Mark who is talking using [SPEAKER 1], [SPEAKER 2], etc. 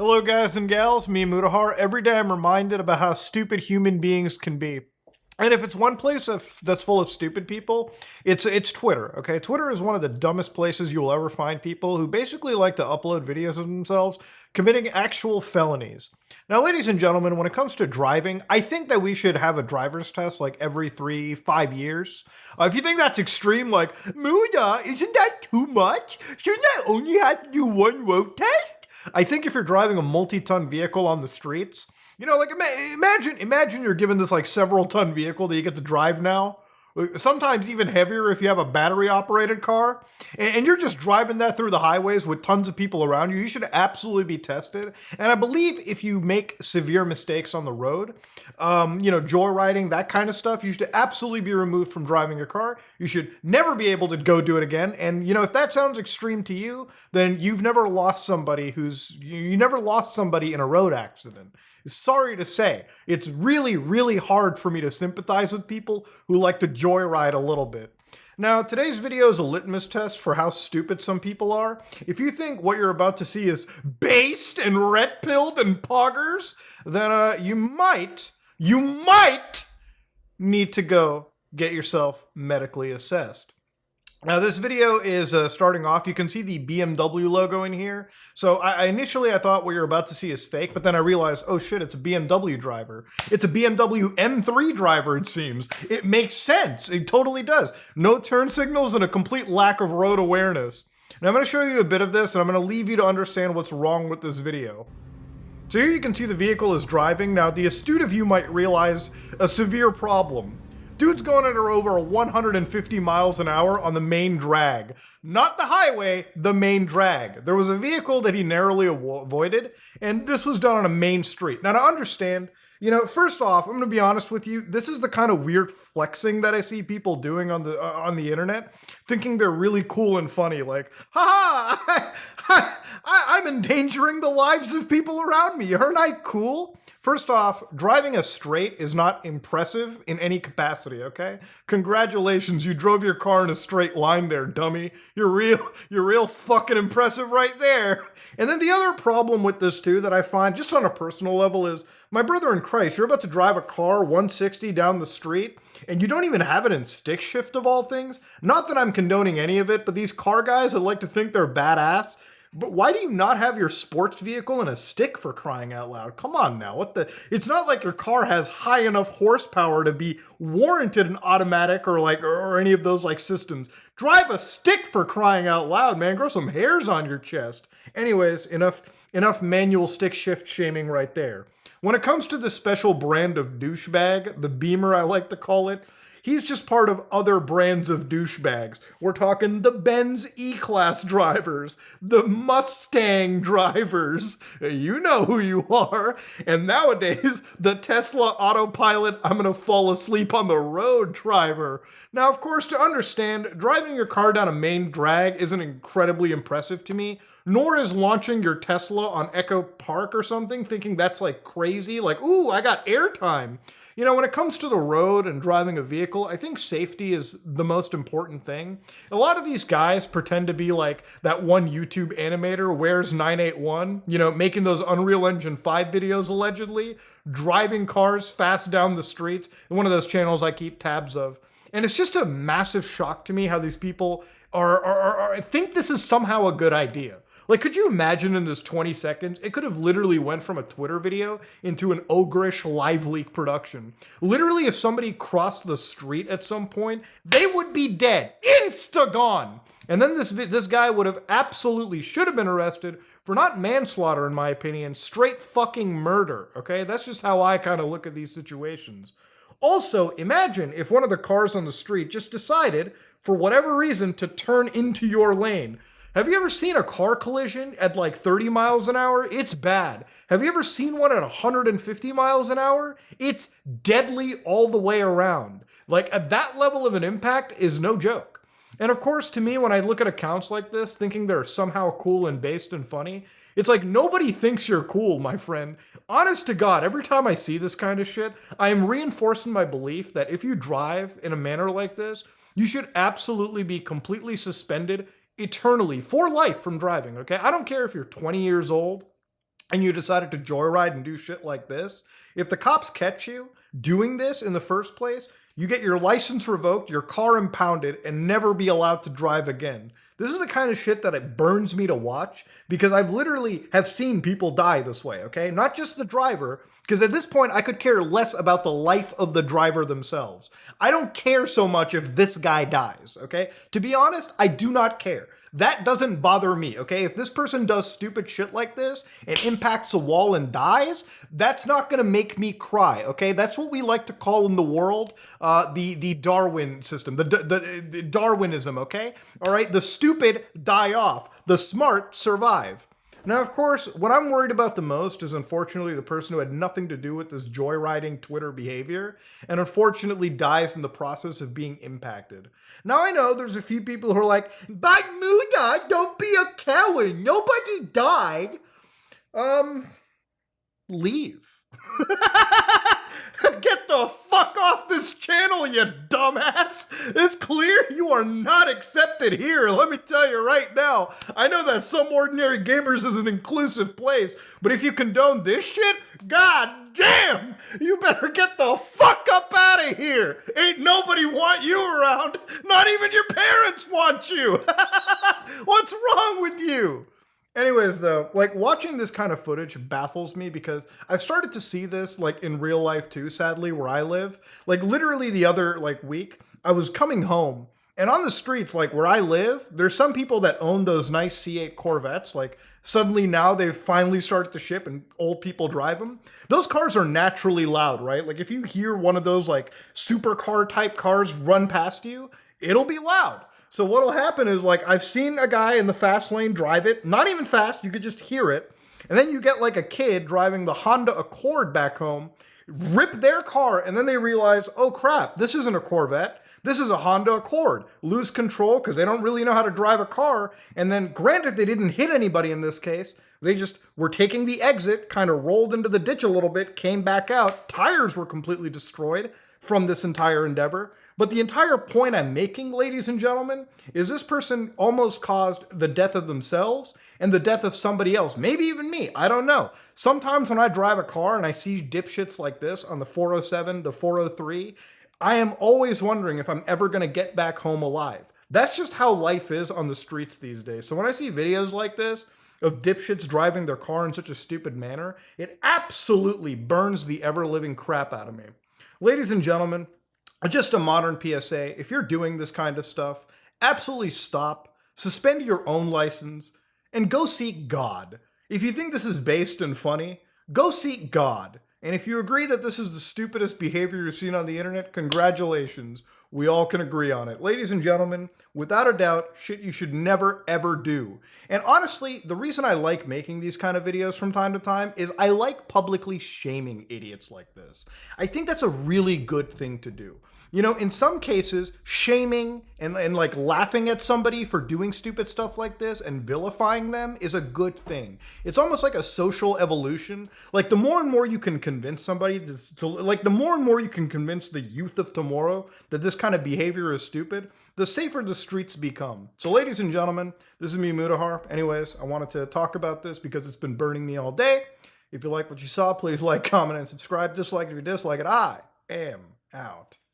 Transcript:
[SPEAKER 1] Hello, guys and gals. Me, Mutahar. Every day I'm reminded about how stupid human beings can be. And if it's one place that's full of stupid people, it's Twitter, okay? Twitter is one of the dumbest places you'll ever find people who basically like to upload videos of themselves committing actual felonies. Now, ladies and gentlemen, when it comes to driving, I think that we should have a driver's test like every 5 years. If you think that's extreme, like, Muda, isn't that too much? Shouldn't I only have to do one road test? I think if you're driving a multi-ton vehicle on the streets, like imagine you're given this like several ton vehicle that you get to drive now. Sometimes even heavier if you have a battery operated car, and you're just driving that through the highways with tons of people around you. You should absolutely be tested. And I believe if you make severe mistakes on the road, joyriding, that kind of stuff, you should absolutely be removed from driving your car. You should never be able to go do it again. And if that sounds extreme to you, then you never lost somebody in a road accident. Sorry to say, it's really, really hard for me to sympathize with people who like to joyride a little bit. Now, today's video is a litmus test for how stupid some people are. If you think what you're about to see is based and red-pilled and poggers, then you might need to go get yourself medically assessed. Now, this video is starting off. You can see the BMW logo in here. So I initially thought what you're about to see is fake, but then I realized, oh shit, it's a BMW driver. It's a BMW M3 driver, it seems. It makes sense. It totally does. No turn signals and a complete lack of road awareness. Now I'm going to show you a bit of this, and I'm going to leave you to understand what's wrong with this video. So here you can see the vehicle is driving. Now, the astute of you might realize a severe problem. Dude's going at over 150 miles an hour on the main drag. Not the highway, the main drag. There was a vehicle that he narrowly avoided, and this was done on a main street. Now, to understand, first off, I'm going to be honest with you. This is the kind of weird flexing that I see people doing on the internet, thinking they're really cool and funny. Like, haha, I'm endangering the lives of people around me. Aren't I cool? First off, driving a straight is not impressive in any capacity, okay? Congratulations, you drove your car in a straight line there, dummy. You're real fucking impressive right there. And then the other problem with this too that I find just on a personal level is, my brother in Christ, you're about to drive a car 160 down the street and you don't even have it in stick shift of all things. Not that I'm condoning any of it, but these car guys that like to think they're badass, but why do you not have your sports vehicle in a stick, for crying out loud? Come on now, it's not like your car has high enough horsepower to be warranted an automatic or any of those like systems. Drive a stick, for crying out loud, man. Grow some hairs on your chest. Anyways, enough manual stick shift shaming right there. When it comes to the special brand of douchebag, the Beamer I like to call it, he's just part of other brands of douchebags. We're talking the Benz E-Class drivers, the Mustang drivers. You know who you are. And nowadays, the Tesla autopilot, I'm gonna fall asleep on the road driver. Now, of course, to understand, driving your car down a main drag isn't incredibly impressive to me, nor is launching your Tesla on Echo Park or something, thinking that's like crazy, like, ooh, I got airtime. When it comes to the road and driving a vehicle, I think safety is the most important thing. A lot of these guys pretend to be like that one YouTube animator, Where's 981, making those Unreal Engine 5 videos allegedly, driving cars fast down the streets, and one of those channels I keep tabs of. And it's just a massive shock to me how these people I think this is somehow a good idea. Like, could you imagine in this 20 seconds, it could have literally went from a Twitter video into an ogreish live leak production. Literally, if somebody crossed the street at some point, they would be dead. Insta-gone. And then this guy would have absolutely should have been arrested for not manslaughter, in my opinion, straight fucking murder, okay? That's just how I kind of look at these situations. Also, imagine if one of the cars on the street just decided, for whatever reason, to turn into your lane. Have you ever seen a car collision at like 30 miles an hour? It's bad. Have you ever seen one at 150 miles an hour? It's deadly all the way around. Like, at that level of an impact is no joke. And of course, to me, when I look at accounts like this, thinking they're somehow cool and based and funny, it's like nobody thinks you're cool, my friend. Honest to God, every time I see this kind of shit, I am reinforcing my belief that if you drive in a manner like this, you should absolutely be completely suspended eternally, for life, from driving, okay? I don't care if you're 20 years old, and you decided to joyride and do shit like this, if the cops catch you doing this in the first place, you get your license revoked, your car impounded, and never be allowed to drive again. This is the kind of shit that it burns me to watch because I've literally have seen people die this way, okay? Not just the driver, because at this point I could care less about the life of the driver themselves. I don't care so much if this guy dies, okay? To be honest, I do not care. That doesn't bother me, okay? If this person does stupid shit like this and impacts a wall and dies, that's not gonna make me cry, okay? That's what we like to call in the world the Darwin system, the Darwinism, okay? All right, the stupid die off, the smart survive. Now, of course, what I'm worried about the most is unfortunately the person who had nothing to do with this joyriding Twitter behavior and unfortunately dies in the process of being impacted. Now, I know there's a few people who are like, but Muda, don't be a coward. Nobody died. Leave. Get the fuck off this channel, you dumbass! It's clear you are not accepted here, let me tell you right now. I know that Some Ordinary Gamers is an inclusive place, but if you condone this shit, god damn! You better get the fuck up out of here! Ain't nobody want you around! Not even your parents want you! What's wrong with you? Anyways, though, like, watching this kind of footage baffles me because I've started to see this, like, in real life too, sadly, where I live. Like, literally the other, like, week, I was coming home, and on the streets, like, where I live, there's some people that own those nice C8 Corvettes, like, suddenly now they've finally started to ship and old people drive them. Those cars are naturally loud, right? Like, if you hear one of those, like, supercar type cars run past you, it'll be loud. So what'll happen is, like, I've seen a guy in the fast lane drive it, not even fast, you could just hear it, and then you get like a kid driving the Honda Accord back home, rip their car, and then they realize, oh crap, this isn't a Corvette, this is a Honda Accord. Lose control because they don't really know how to drive a car, and then granted they didn't hit anybody in this case, they just were taking the exit, kind of rolled into the ditch a little bit, came back out, tires were completely destroyed from this entire endeavor. But the entire point I'm making, ladies and gentlemen, is this person almost caused the death of themselves and the death of somebody else. Maybe even me, I don't know. Sometimes when I drive a car and I see dipshits like this on the 407, the 403, I am always wondering if I'm ever gonna get back home alive. That's just how life is on the streets these days. So when I see videos like this, of dipshits driving their car in such a stupid manner, it absolutely burns the ever-living crap out of me. Ladies and gentlemen, just a modern PSA, if you're doing this kind of stuff, absolutely stop, suspend your own license, and go seek God. If you think this is based and funny, go seek God. And if you agree that this is the stupidest behavior you've seen on the internet, congratulations. We all can agree on it. Ladies and gentlemen, without a doubt, shit you should never ever do. And honestly, the reason I like making these kind of videos from time to time is I like publicly shaming idiots like this. I think that's a really good thing to do. You know, in some cases, shaming and like laughing at somebody for doing stupid stuff like this and vilifying them is a good thing. It's almost like a social evolution. Like the more and more you can convince somebody like the more and more you can convince the youth of tomorrow that this kind of behavior is stupid, the safer the streets become. So ladies and gentlemen, this is me, Mudahar. Anyways, I wanted to talk about this because it's been burning me all day. If you like what you saw, please like, comment, and subscribe. Dislike it if you dislike it. I am out.